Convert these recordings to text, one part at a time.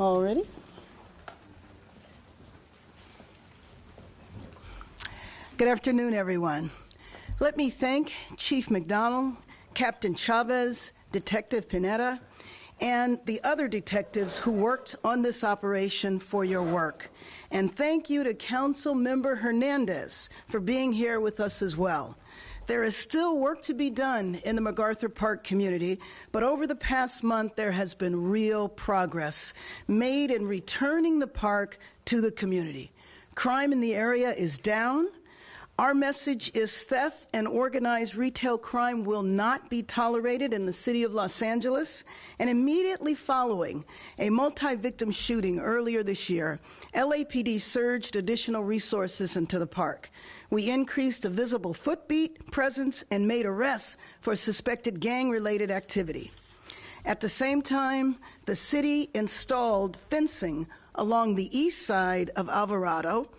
Already? Good afternoon, everyone. Let me thank Chief McDonald, Captain Chavez, Detective Pineda, and the other detectives who worked on this operation for your work. And thank you to Council Member Hernandez for being here with us as well. There is still work to be done in the MacArthur Park community, but over the past month there has been real progress made in returning the park to the community. Crime in the area is down. Our message is theft and organized retail crime will not be tolerated in the city of Los Angeles. And immediately following a multi-victim shooting earlier this year, LAPD surged additional resources into the park. We increased a visible footbeat presence and made arrests for suspected gang-related activity. At the same time, the city installed fencing along the east side of Alvarado,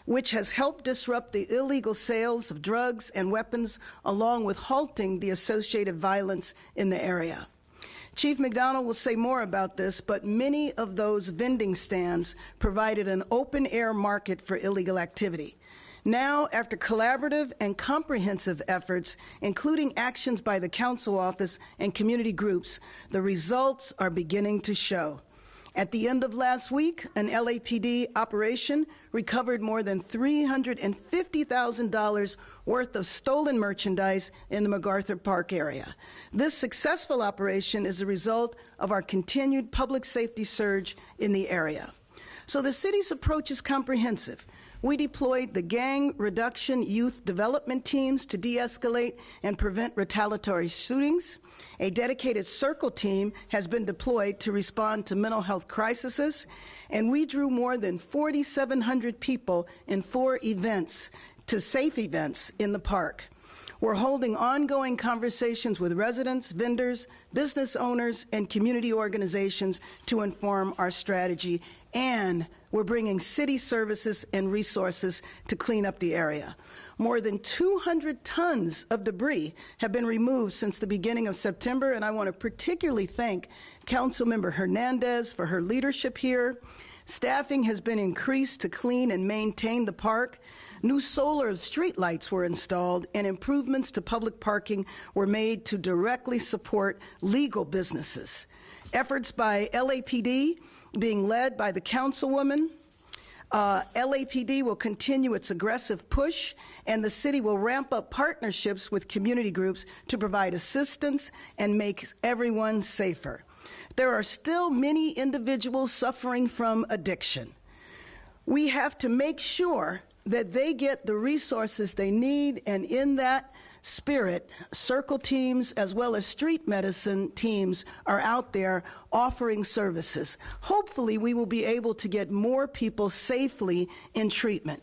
which has helped disrupt the illegal sales of drugs and weapons, along with halting the associated violence in the area. Chief McDonald will say more about this, but many of those vending stands provided an open-air market for illegal activity. Now, after collaborative and comprehensive efforts, including actions by the council office and community groups, the results are beginning to show. At the end of last week, an LAPD operation recovered more than $350,000 worth of stolen merchandise in the MacArthur Park area. This successful operation is a result of our continued public safety surge in the area. So the city's approach is comprehensive. We deployed the gang reduction youth development teams to de-escalate and prevent retaliatory shootings. A dedicated circle team has been deployed to respond to mental health crises, and we drew more than 4,700 people in 4 events to safe events in the park. We're holding ongoing conversations with residents, vendors, business owners, and community organizations to inform our strategy, and we're bringing city services and resources to clean up the area. More than 200 tons of debris have been removed since the beginning of September, and I want to particularly thank Councilmember Hernandez for her leadership here. Staffing has been increased to clean and maintain the park. New solar streetlights were installed, and improvements to public parking were made to directly support legal businesses. Efforts by LAPD, being led by the councilwoman, LAPD will continue its aggressive push, and the city will ramp up partnerships with community groups to provide assistance and make everyone safer. There are still many individuals suffering from addiction. We have to make sure that they get the resources they need, and in that spirit, circle teams as well as street medicine teams are out there offering services. Hopefully, we will be able to get more people safely in treatment.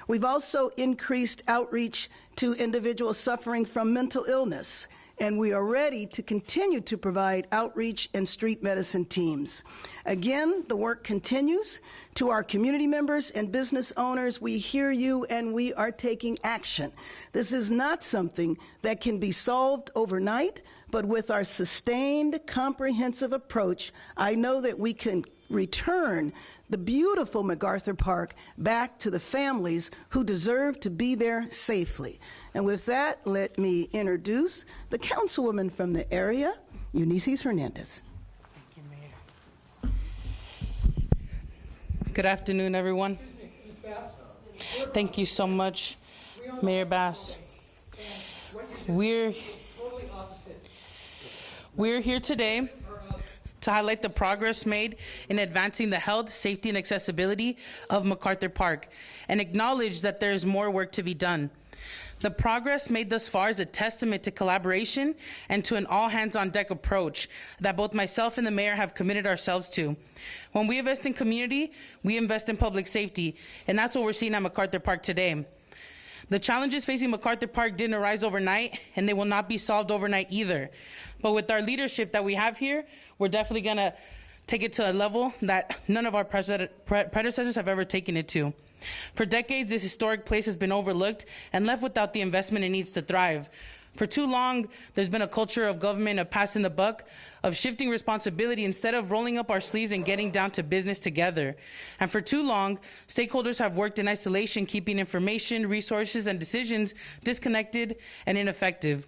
We've also increased outreach to individuals suffering from mental illness, and we are ready to continue to provide outreach and street medicine teams. Again, the work continues. To our community members and business owners, we hear you and we are taking action. This is not something that can be solved overnight, but with our sustained, comprehensive approach, I know that we can return the beautiful MacArthur Park back to the families who deserve to be there safely. And with that, let me introduce the councilwoman from the area, Eunice Hernandez. Thank you, Mayor. Good afternoon, everyone. Thank you so much, Mayor Bass. We're here today to highlight the progress made in advancing the health, safety, and accessibility of MacArthur Park and acknowledge that there is more work to be done. The progress made thus far is a testament to collaboration and to an all-hands-on-deck approach that both myself and the mayor have committed ourselves to. When we invest in community, we invest in public safety, and that's what we're seeing at MacArthur Park today. The challenges facing MacArthur Park didn't arise overnight, and they will not be solved overnight either. But with our leadership that we have here, we're definitely going to take it to a level that none of our predecessors have ever taken it to. For decades, this historic place has been overlooked and left without the investment it needs to thrive. For too long, there's been a culture of government of passing the buck, of shifting responsibility instead of rolling up our sleeves and getting down to business together. And for too long, stakeholders have worked in isolation, keeping information, resources, and decisions disconnected and ineffective.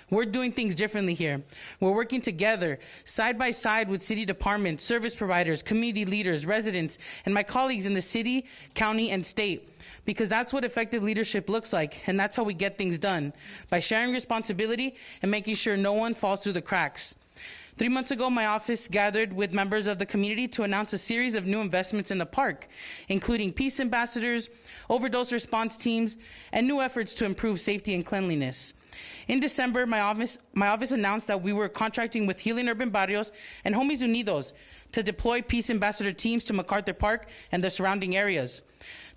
We're doing things differently here. We're working together, side by side with city departments, service providers, community leaders, residents, and my colleagues in the city, county, and state. Because that's what effective leadership looks like, and that's how we get things done, by sharing responsibility and making sure no one falls through the cracks. 3 months ago, my office gathered with members of the community to announce a series of new investments in the park, including peace ambassadors, overdose response teams, and new efforts to improve safety and cleanliness. In December, my office announced that we were contracting with Healing Urban Barrios and Homies Unidos to deploy peace ambassador teams to MacArthur Park and the surrounding areas.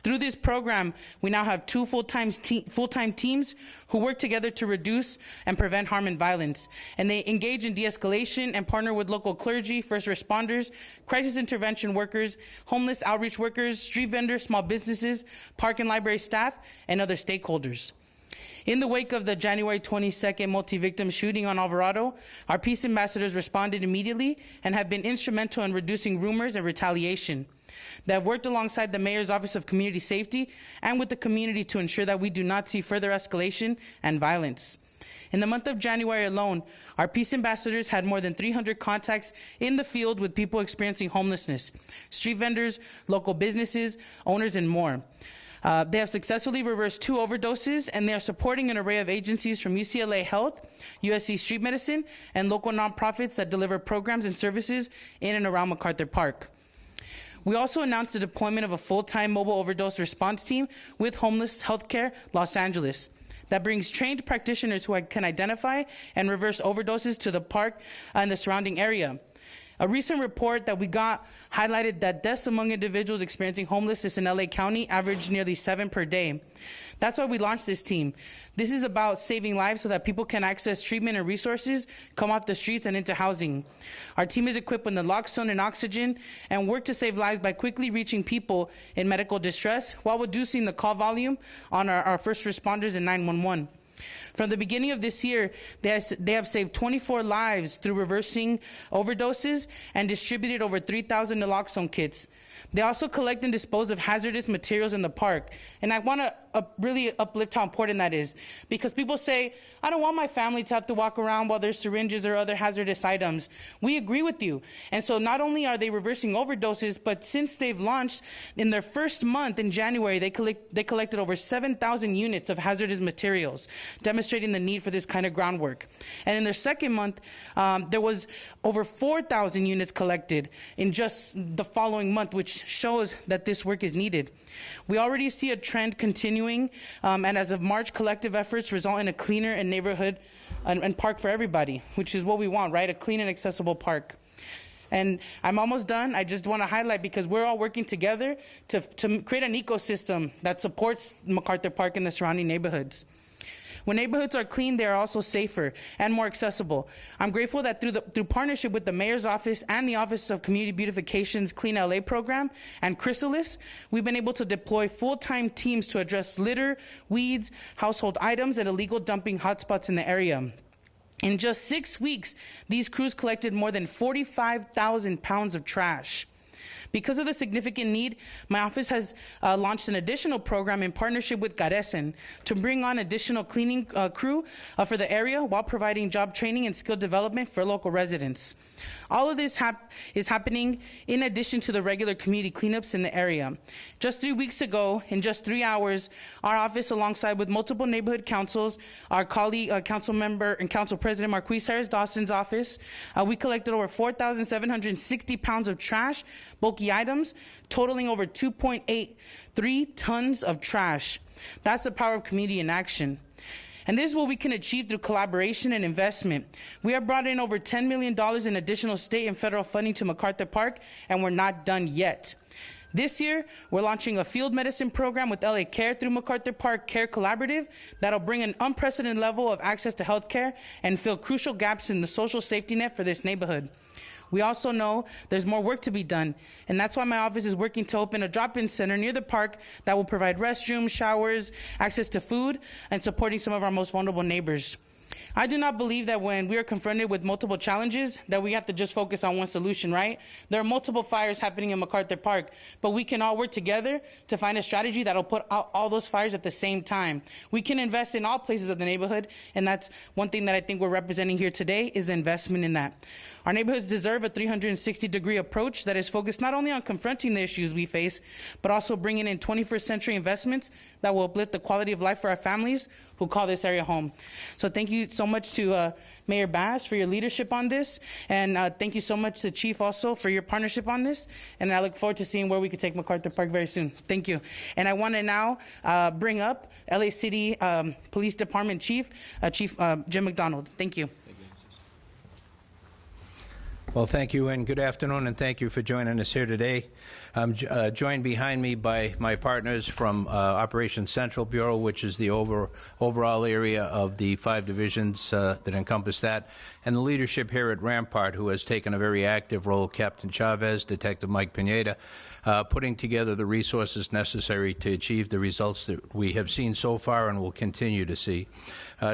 Through this program, we now have 2 full-time teams who work together to reduce and prevent harm and violence. And they engage in de-escalation and partner with local clergy, first responders, crisis intervention workers, homeless outreach workers, street vendors, small businesses, park and library staff, and other stakeholders. In the wake of the January 22nd multi-victim shooting on Alvarado, our peace ambassadors responded immediately and have been instrumental in reducing rumors and retaliation. They have worked alongside the Mayor's Office of Community Safety and with the community to ensure that we do not see further escalation and violence. In the month of January alone, our peace ambassadors had more than 300 contacts in the field with people experiencing homelessness, street vendors, local businesses, owners, and more. They have successfully reversed 2 overdoses, and they are supporting an array of agencies from UCLA Health, USC Street Medicine, and local nonprofits that deliver programs and services in and around MacArthur Park. We also announced the deployment of a full-time mobile overdose response team with Homeless Healthcare Los Angeles that brings trained practitioners who can identify and reverse overdoses to the park and the surrounding area. A recent report that we got highlighted that deaths among individuals experiencing homelessness in LA County averaged nearly 7 per day. That's why we launched this team. This is about saving lives so that people can access treatment and resources, come off the streets and into housing. Our team is equipped with naloxone and oxygen and work to save lives by quickly reaching people in medical distress while reducing the call volume on our first responders and 911. From the beginning of this year, they have saved 24 lives through reversing overdoses and distributed over 3,000 naloxone kits. They also collect and dispose of hazardous materials in the park. And I want to really uplift how important that is, because people say, I don't want my family to have to walk around while there's syringes or other hazardous items. We agree with you. And so not only are they reversing overdoses, but since they've launched, in their first month in January, they collected over 7,000 units of hazardous materials, demonstrating the need for this kind of groundwork. And in their second month, there was over 4,000 units collected in just the following month, which shows that this work is needed. We already see a trend continuing, and as of March, collective efforts result in a cleaner and neighborhood and park for everybody, which is what we want, right? A clean and accessible park. And I'm almost done. I just want to highlight, because we're all working together to create an ecosystem that supports MacArthur Park and the surrounding neighborhoods. When neighborhoods are clean, they are also safer and more accessible. I'm grateful that through partnership with the Mayor's Office and the Office of Community Beautification's Clean LA program and Chrysalis, we've been able to deploy full-time teams to address litter, weeds, household items, and illegal dumping hotspots in the area. In just 6 weeks, these crews collected more than 45,000 pounds of trash. Because of the significant need, my office has launched an additional program in partnership with Garesen to bring on additional cleaning crew for the area while providing job training and skill development for local residents. All of this is happening in addition to the regular community cleanups in the area. Just 3 weeks ago, in just 3 hours, our office, alongside with multiple neighborhood councils, our colleague, council member and council president Marquise Harris Dawson's office, we collected over 4,760 pounds of trash, bulky items, totaling over 2.83 tons of trash. That's the power of community in action. And this is what we can achieve through collaboration and investment. We have brought in over $10 million in additional state and federal funding to MacArthur Park, and we're not done yet. This year, we're launching a field medicine program with LA Care through MacArthur Park Care Collaborative that'll bring an unprecedented level of access to health care and fill crucial gaps in the social safety net for this neighborhood. We also know there's more work to be done, and that's why my office is working to open a drop-in center near the park that will provide restrooms, showers, access to food, and supporting some of our most vulnerable neighbors. I do not believe that when we are confronted with multiple challenges that we have to just focus on one solution, right? There are multiple fires happening in MacArthur Park, but we can all work together to find a strategy that'll put out all those fires at the same time. We can invest in all places of the neighborhood, and that's one thing that I think we're representing here today is the investment in that. Our neighborhoods deserve a 360-degree approach that is focused not only on confronting the issues we face, but also bringing in 21st century investments that will uplift the quality of life for our families who call this area home. So thank you so much to Mayor Bass for your leadership on this, and thank you so much to Chief also for your partnership on this, and I look forward to seeing where we could take MacArthur Park very soon. Thank you. And I want to now bring up LA City Police Department Chief Jim McDonald. Thank you. Well, thank you, and good afternoon, and thank you for joining us here today. I'm joined behind me by my partners from Operations Central Bureau, which is the overall area of the 5 divisions that encompass that, and the leadership here at Rampart, who has taken a very active role, Captain Chavez, Detective Mike Pineda, putting together the resources necessary to achieve the results that we have seen so far and will continue to see.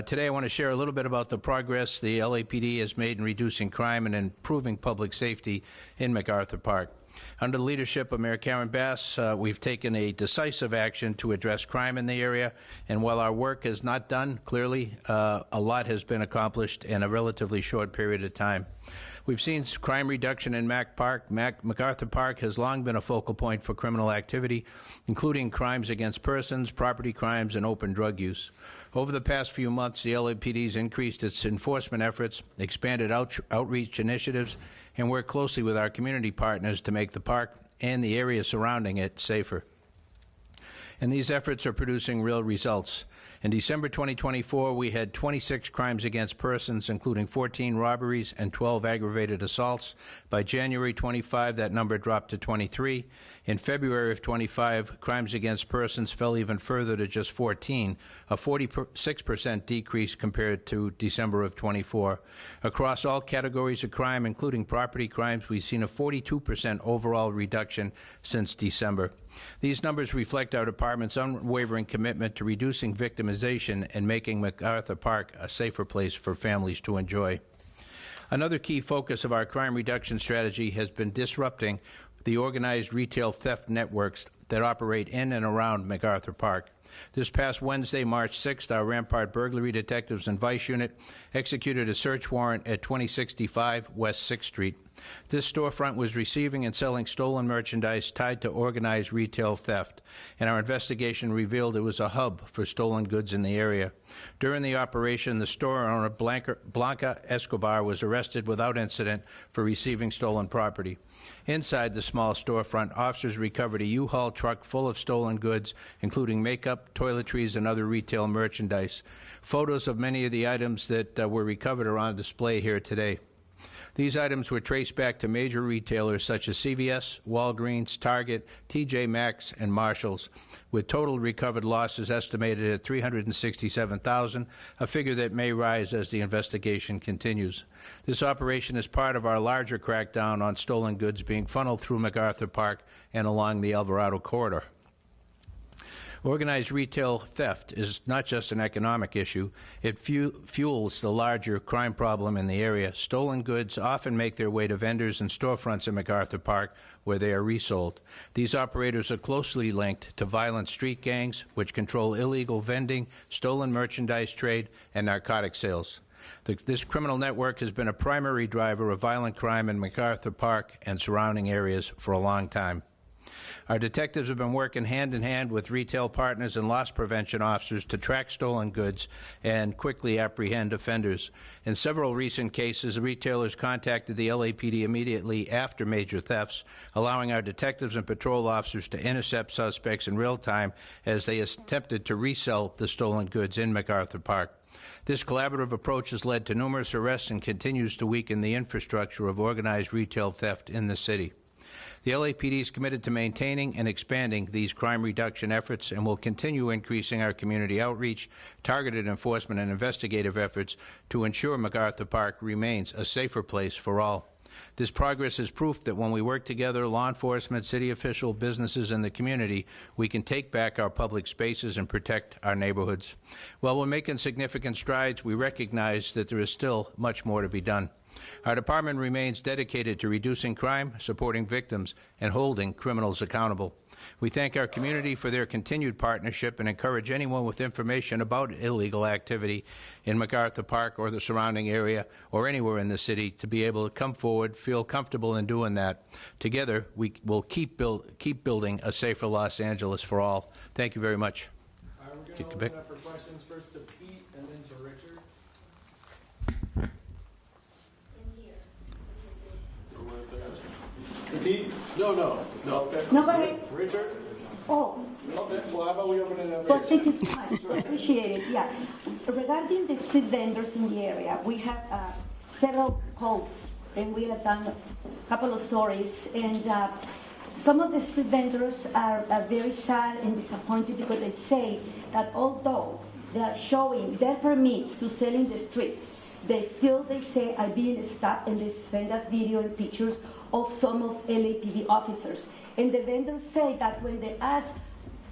Today I want to share a little bit about the progress the LAPD has made in reducing crime and improving public safety in MacArthur Park. Under the leadership of Mayor Karen Bass, we've taken a decisive action to address crime in the area, and while our work is not done, clearly a lot has been accomplished in a relatively short period of time. We've seen crime reduction in MacArthur Park has long been a focal point for criminal activity, including crimes against persons, property crimes, and open drug use. Over the past few months, the LAPD has increased its enforcement efforts, expanded outreach initiatives, and worked closely with our community partners to make the park and the area surrounding it safer. And these efforts are producing real results. In December 2024, we had 26 crimes against persons, including 14 robberies and 12 aggravated assaults. By January 25, that number dropped to 23. In February of 25, crimes against persons fell even further to just 14, a 46% decrease compared to December of 24. Across all categories of crime, including property crimes, we've seen a 42% overall reduction since December. These numbers reflect our department's unwavering commitment to reducing victimization and making MacArthur Park a safer place for families to enjoy. Another key focus of our crime reduction strategy has been disrupting the organized retail theft networks that operate in and around MacArthur Park. This past Wednesday, March 6th, our Rampart Burglary Detectives and Vice Unit executed a search warrant at 2065 West 6th Street. This storefront was receiving and selling stolen merchandise tied to organized retail theft, and our investigation revealed it was a hub for stolen goods in the area. During the operation, the store owner, Blanca Escobar, was arrested without incident for receiving stolen property. Inside the small storefront, officers recovered a U-Haul truck full of stolen goods, including makeup, toiletries, and other retail merchandise. Photos of many of the items that were recovered are on display here today. These items were traced back to major retailers such as CVS, Walgreens, Target, TJ Maxx, and Marshalls, with total recovered losses estimated at $367,000, a figure that may rise as the investigation continues. This operation is part of our larger crackdown on stolen goods being funneled through MacArthur Park and along the Alvarado corridor. Organized retail theft is not just an economic issue. It fuels the larger crime problem in the area. Stolen goods often make their way to vendors and storefronts in MacArthur Park where they are resold. These operators are closely linked to violent street gangs, which control illegal vending, stolen merchandise trade, and narcotic sales. This criminal network has been a primary driver of violent crime in MacArthur Park and surrounding areas for a long time. Our detectives have been working hand-in-hand with retail partners and loss prevention officers to track stolen goods and quickly apprehend offenders. In several recent cases, retailers contacted the LAPD immediately after major thefts, allowing our detectives and patrol officers to intercept suspects in real time as they attempted to resell the stolen goods in MacArthur Park. This collaborative approach has led to numerous arrests and continues to weaken the infrastructure of organized retail theft in the city. The LAPD is committed to maintaining and expanding these crime reduction efforts and will continue increasing our community outreach, targeted enforcement, and investigative efforts to ensure MacArthur Park remains a safer place for all. This progress is proof that when we work together, law enforcement, city officials, businesses, and the community, we can take back our public spaces and protect our neighborhoods. While we're making significant strides, we recognize that there is still much more to be done. Our department remains dedicated to reducing crime, supporting victims, and holding criminals accountable. We thank our community for their continued partnership and encourage anyone with information about illegal activity in MacArthur Park or the surrounding area or anywhere in the city to be able to come forward, feel comfortable in doing that. Together, we will keep building a safer Los Angeles for all. Thank you very much. All right, we're going to open up for questions first to Pete and then to Richard. Pete? No. Okay. No, go ahead. Richard? Oh, Okay. Well, how about we open it up? well, thank you so much. I appreciate it. Yeah. Regarding the street vendors in the area, we have several calls, and we have done a couple of stories. And some of the street vendors are very sad and disappointed because they say that although they are showing their permits to sell in the streets, they say are being stopped, and they send us video and pictures of some of LAPD officers. And the vendors say that when they ask,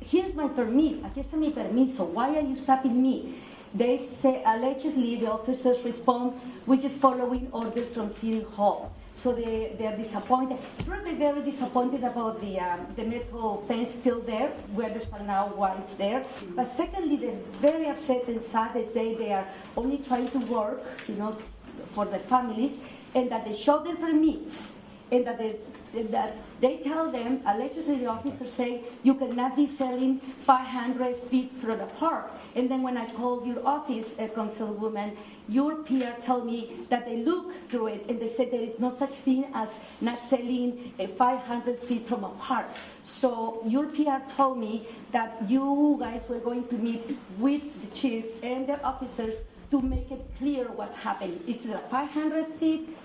here's my permit, aquí está mi permiso, why are you stopping me? They say, allegedly, the officers respond, we're just following orders from City Hall. So they're disappointed. First, they're very disappointed about the metal fence still there. We understand now why it's there. But secondly, they're very upset and sad. They say they are only trying to work, for their families, and that they show their permits, and that they tell them, allegedly the officers say, you cannot be selling 500 feet from the park. And then when I called your office, Councilwoman, your PR told me that they look through it and they said there is no such thing as not selling 500 feet from a park. So your PR told me that you guys were going to meet with the chief and the officers to make it clear what's happening. Is it a 500 feet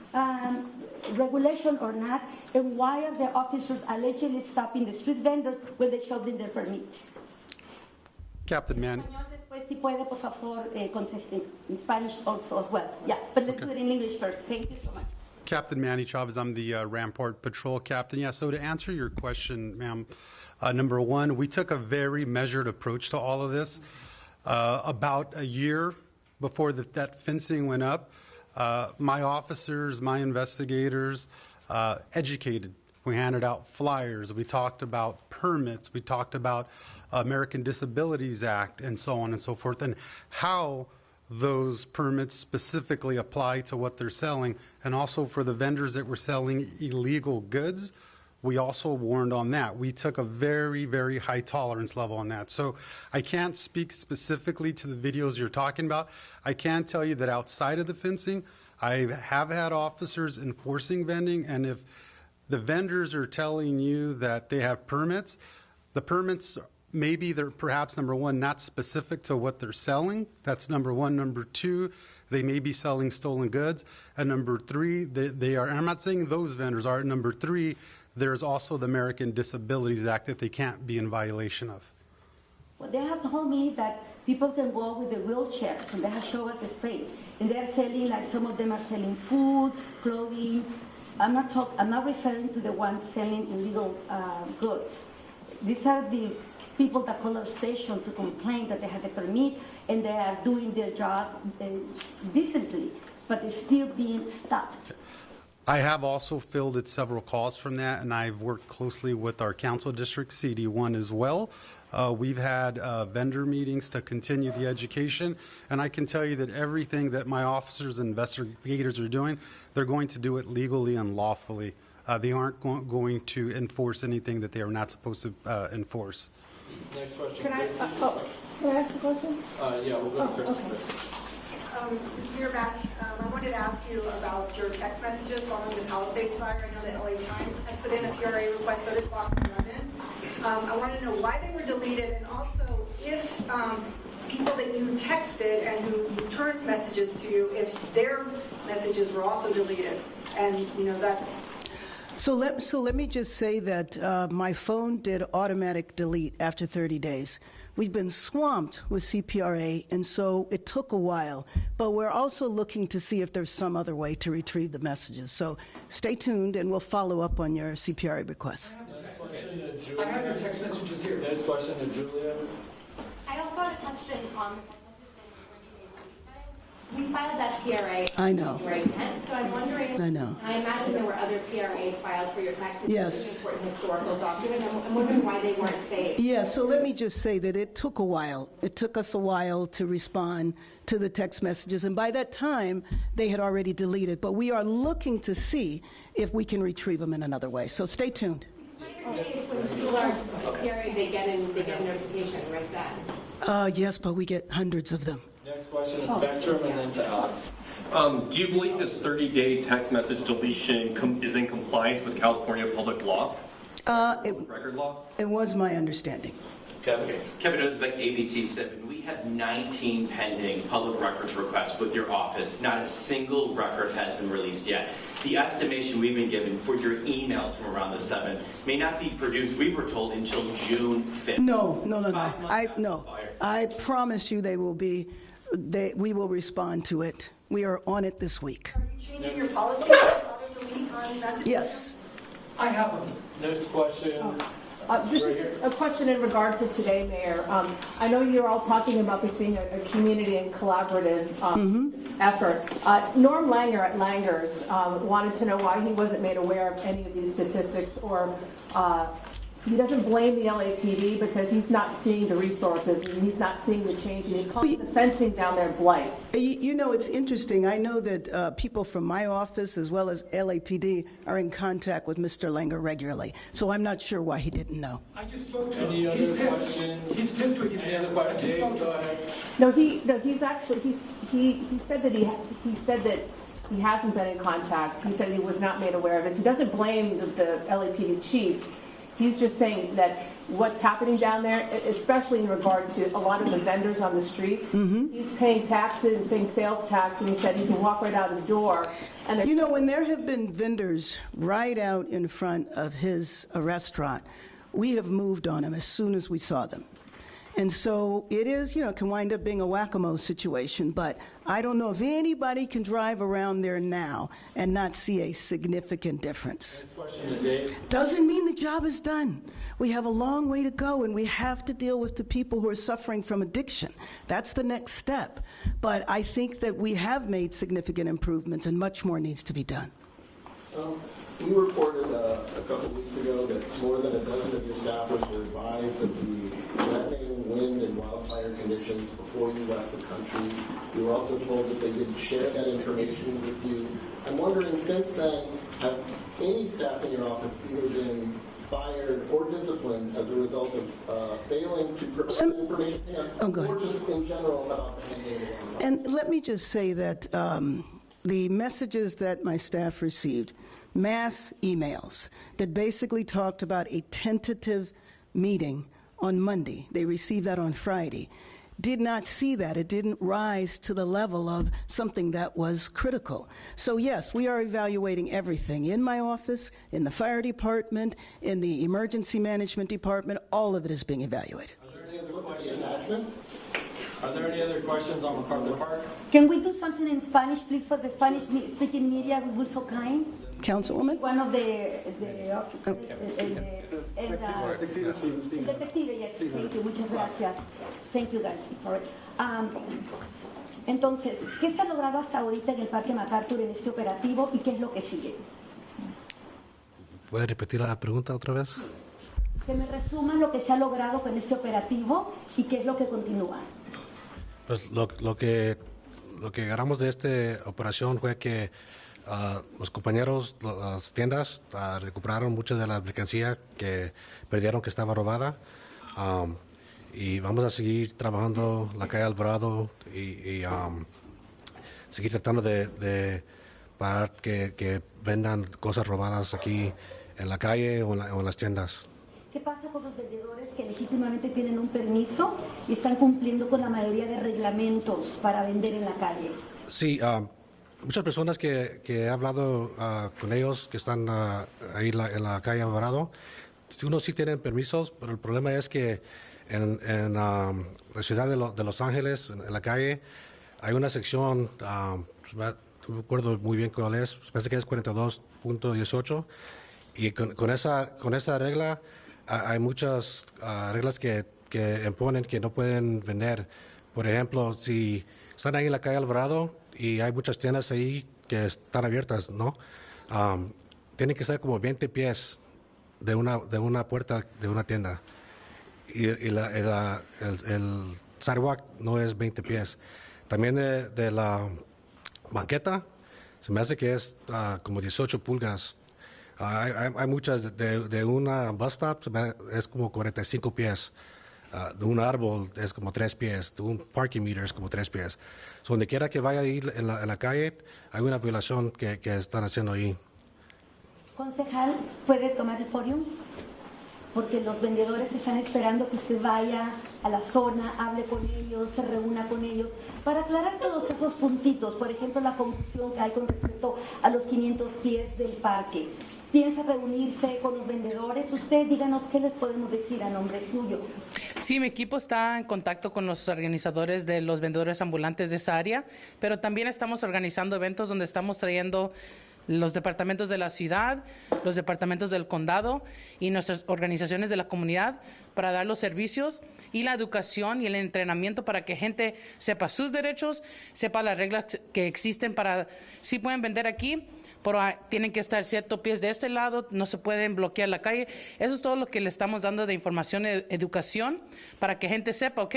regulation or not? And why are the officers allegedly stopping the street vendors when they showed them their permit? Captain Manny. Después, si puede, por favor, in Spanish also as well. Yeah, but let's do it in English first. Thank you so much. Captain Manny Chavez, I'm the Rampart Patrol Captain. Yeah, so to answer your question, ma'am, number one, we took a very measured approach to all of this. About a year before that fencing went up, my officers, my investigators educated. We handed out flyers. We talked about permits. We talked about American Disabilities Act and so on and so forth, and how those permits specifically apply to what they're selling. And also for the vendors that were selling illegal goods, we also warned on that. We took a very, very high tolerance level on that. So I can't speak specifically to the videos you're talking about. I can tell you that outside of the fencing, I have had officers enforcing vending, and if the vendors are telling you that they have permits, the permits, maybe they're perhaps, number one, not specific to what they're selling. That's number one. Number two, they may be selling stolen goods. And number three, they are, I'm not saying those vendors are. Number three, there's also the American Disabilities Act that they can't be in violation of. Well, they have told me that people can walk with the wheelchairs, and they have shown us the space. And they're selling, like some of them are selling food, clothing. I'm not referring to the ones selling illegal goods. These are the people that call our station to complain that they have a permit and they are doing their job decently, but they're still being stopped. I have also fielded several calls from that, and I've worked closely with our council district, CD1 as well. We've had vendor meetings to continue the education, and I can tell you that everything that my officers and investigators are doing, they're going to do it legally and lawfully. They aren't going to enforce anything that they are not supposed to enforce. Next question. Can I ask a question? Yeah, we'll go to Chris. Dear Mass, I wanted to ask you about your text messages following the Palisades fire. I know the LA Times had put in a PRA request that it Boston London. I want to know why they were deleted, and also if people that you texted and who returned messages to you, if their messages were also deleted, and that. So let me just say that my phone did automatic delete after 30 days. we've been swamped with CPRA, and so it took a while. But we're also looking to see if there's some other way to retrieve the messages. So stay tuned, and we'll follow up on your CPRA requests. I have your text messages here. Next question to Julia. I also had a question on we filed that PRA. I know. Right then, so I'm wondering. I know. I imagine there were other PRAs filed for your tax. Yes. It's an important historical document. I'm wondering why they weren't saved. Yeah, so let me just say that it took a while. It took us a while to respond to the text messages, and by that time, they had already deleted. But we are looking to see if we can retrieve them in another way. So stay tuned. My understanding is when people are PRA, they get a notification right then. Yes, but we get hundreds of them. Next question is Spectrum, and then to Alex. Do you believe this 30-day text message deletion is in compliance with California public law? Record law? It was my understanding. Kevin? Kevin Ozbek, ABC7. We have 19 pending public records requests with your office. Not a single record has been released yet. The estimation we've been given for your emails from around the 7th may not be produced, we were told, until June 5th. No. I promise you they will be. We will respond to it. We are on it this week. Are you changing your policy to auto-delete on messages? Yes. I have them. Next question. This is a question in regard to today, Mayor. I know you're all talking about this being a community and collaborative effort. Norm Langer at Langer's wanted to know why he wasn't made aware of any of these statistics, or he doesn't blame the LAPD, but says he's not seeing the resources and he's not seeing the change, and he's calling the fencing down there blight. You know, it's interesting. I know that people from my office as well as LAPD are in contact with Mr. Langer regularly, so I'm not sure why he didn't know. I just spoke to him. Any other questions? He's pissed with you. Any other questions? Dave, go ahead. He's actually he said that he hasn't been in contact. He said he was not made aware of it. So he doesn't blame the LAPD chief. He's just saying that what's happening down there, especially in regard to a lot of the vendors on the streets, he's paying taxes, paying sales tax, and he said he can walk right out his door. And you know, when there have been vendors right out in front of his restaurant, we have moved on them as soon as we saw them. And so it is, you know, it can wind up being a whack-a-mole situation, but I don't know if anybody can drive around there now and not see a significant difference. Next question to Dave. Doesn't mean the job is done. We have a long way to go, and we have to deal with the people who are suffering from addiction. That's the next step. But I think that we have made significant improvements, and much more needs to be done. You reported a couple weeks ago that more than a dozen of your staffers were advised of the threatening wind and wildfire conditions before you left the country. You were also told that they didn't share that information with you. I'm wondering, since then, have any staff in your office either been fired or disciplined as a result of failing to provide information to him, or just in general about the handling of the wildfire? And let me just say that the messages that my staff received, mass emails that basically talked about a tentative meeting on Monday. They received that on Friday. Did not see that. It didn't rise to the level of something that was critical. So yes, we are evaluating everything in my office, in the fire department, in the emergency management department. All of it is being evaluated. Are there any other questions on MacArthur Park? Can we do something in Spanish, please, for the Spanish-speaking media? We were so kind. Councilwoman? One of the officers, detective, yes, thank you, muchas gracias. Thank you, guys, sorry. Entonces, ¿qué se ha logrado hasta ahorita en el Parque MacArthur en este operativo y qué es lo que sigue? ¿Puede repetir la pregunta otra vez? Que me resuman lo que se ha logrado con este operativo y qué es lo que continúa. Pues lo que ganamos de esta operación fue que los compañeros, las tiendas, recuperaron mucha de la mercancía que perdieron, que estaba robada. Y vamos a seguir trabajando la calle Alvarado y seguir tratando de parar que vendan cosas robadas aquí en la calle o en las tiendas. ¿Qué pasa con los vendedores que legítimamente tienen un permiso y están cumpliendo con la mayoría de reglamentos para vender en la calle? Sí, muchas personas que he hablado con ellos que están ahí en la calle Alvarado, unos sí tienen permisos, pero el problema es que En la ciudad de Los Ángeles, en la calle, hay una sección, no me acuerdo muy bien cuál es, parece que es 42.18, y con esa regla hay muchas reglas que imponen que no pueden vender. Por ejemplo, si están ahí en la calle Alvarado y hay muchas tiendas ahí que están abiertas, ¿no? Tienen que estar como 20 pies de una puerta de una tienda. Y el sidewalk no es 20 pies. También de la banqueta, se me hace que es como 18 pulgas. Hay muchas, de una bus stop es como 45 pies. De un árbol es como 3 pies. De un parking meter es como 3 pies. So, donde quiera que vaya a ir en la calle, hay una violación que están haciendo ahí. Concejal, ¿puede tomar el podio? Porque los vendedores están esperando que usted vaya a la zona, hable con ellos, se reúna con ellos, para aclarar todos esos puntitos. Por ejemplo, la confusión que hay con respecto a los 500 pies del parque. ¿Piensa reunirse con los vendedores? Usted, díganos qué les podemos decir a nombre suyo. Sí, mi equipo está en contacto con los organizadores de los vendedores ambulantes de esa área, pero también estamos organizando eventos donde estamos trayendo los departamentos de la ciudad, los departamentos del condado y nuestras organizaciones de la comunidad para dar los servicios y la educación y el entrenamiento para que gente sepa sus derechos, sepa las reglas que existen para, sí pueden vender aquí, pero tienen que estar ciertos pies de este lado, no se pueden bloquear la calle. Eso es todo lo que le estamos dando de información y educación para que gente sepa, ok,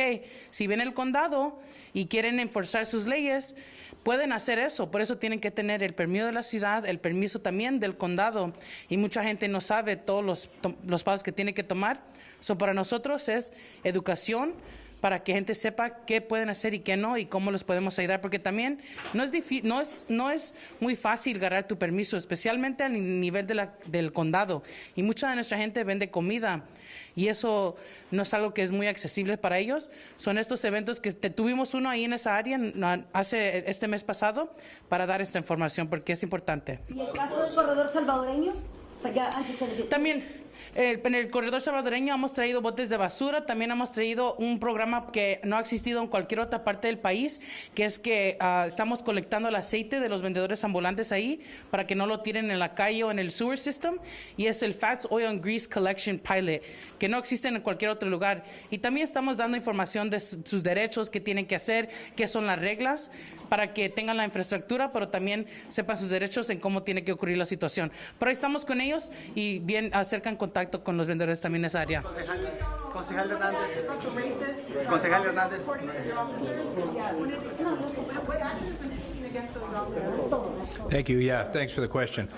si viene el condado y quieren enforzar sus leyes, pueden hacer eso. Por eso tienen que tener el permiso de la ciudad, el permiso también del condado. Y mucha gente no sabe todos los pasos que tiene que tomar. So, para nosotros es educación para que gente sepa qué pueden hacer y qué no y cómo les podemos ayudar, porque también no es muy fácil ganar tu permiso, especialmente al nivel del condado, y mucha de nuestra gente vende comida y eso no es algo que es muy accesible para ellos. Son estos eventos que tuvimos uno ahí en esa área este mes pasado para dar esta información porque es importante. ¿Y el caso del corredor salvadoreño? También en el corredor salvadoreño hemos traído botes de basura, también hemos traído un programa que no ha existido en cualquier otra parte del país, que es que estamos colectando el aceite de los vendedores ambulantes ahí para que no lo tiren en la calle o en el sewer system, y es el Fats Oil and Grease Collection Pilot, que no existe en cualquier otro lugar. Y también estamos dando información de sus derechos, qué tienen que hacer, qué son las reglas, para que tengan la infraestructura, pero también sepan sus derechos en cómo tiene que ocurrir la situación. Pero ahí estamos con ellos y bien acercan contacto con los vendedores también en esa área. Concejal Hernández. Concejal Hernández. Thank you. Yeah, thanks for the question.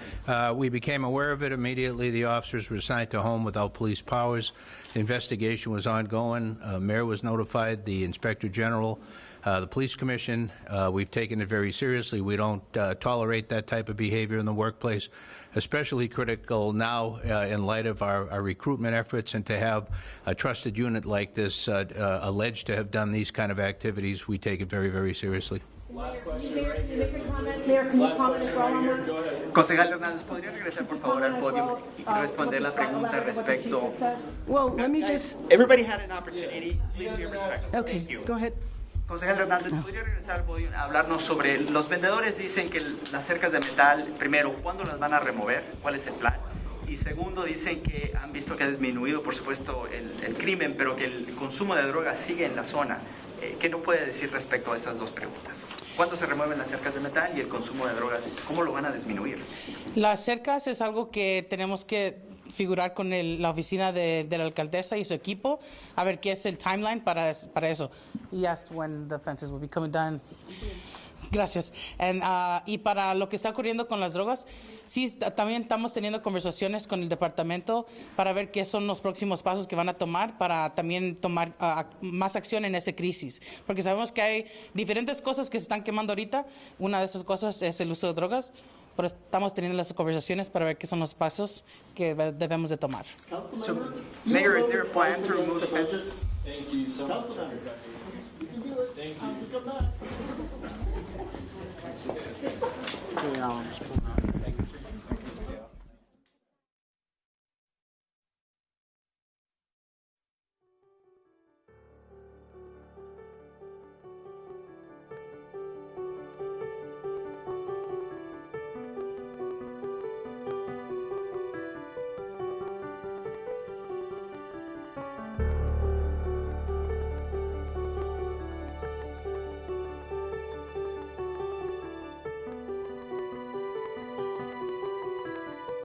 We became aware of it immediately. The officers were assigned to home without police powers. The investigation was ongoing. Mayor was notified, the Inspector General, the Police Commission. We've taken it very seriously. We don't tolerate that type of behavior in the workplace, especially critical now in light of our recruitment efforts, and to have a trusted unit like this alleged to have done these kind of activities, we take it very, very seriously. Last question. Concejal Hernández, ¿podría regresar por favor al podio y responder la pregunta respecto? Well, let me just... Everybody had an opportunity. Please be respectful. Okay, Thank you. go ahead. Concejal Hernández, ¿podría regresar al podio a hablarnos sobre los vendedores? Dicen que las cercas de metal, primero, ¿cuándo las van a remover? ¿Cuál es el plan? Y segundo, dicen que han visto que ha disminuido, por supuesto, el crimen, pero que el consumo de drogas sigue en la zona. ¿Qué no puede decir respecto a esas dos preguntas? ¿Cuándo se remueven las cercas de metal y el consumo de drogas? ¿Cómo lo van a disminuir? Las cercas es algo que tenemos que figurar con la oficina de la alcaldesa y su equipo, a ver qué es el timeline para eso. He asked when the fences will be coming down. Gracias. Y para lo que está ocurriendo con las drogas, sí, también estamos teniendo conversaciones con el departamento para ver qué son los próximos pasos que van a tomar para también tomar más acción en esa crisis. Porque sabemos que hay diferentes cosas que se están quemando ahorita. Una de esas cosas es el uso de drogas, pero estamos teniendo las conversaciones para ver qué son los pasos que debemos de tomar. So, Mayor, is there a plan to remove the fences? Thank you so much. Thank you. Come back.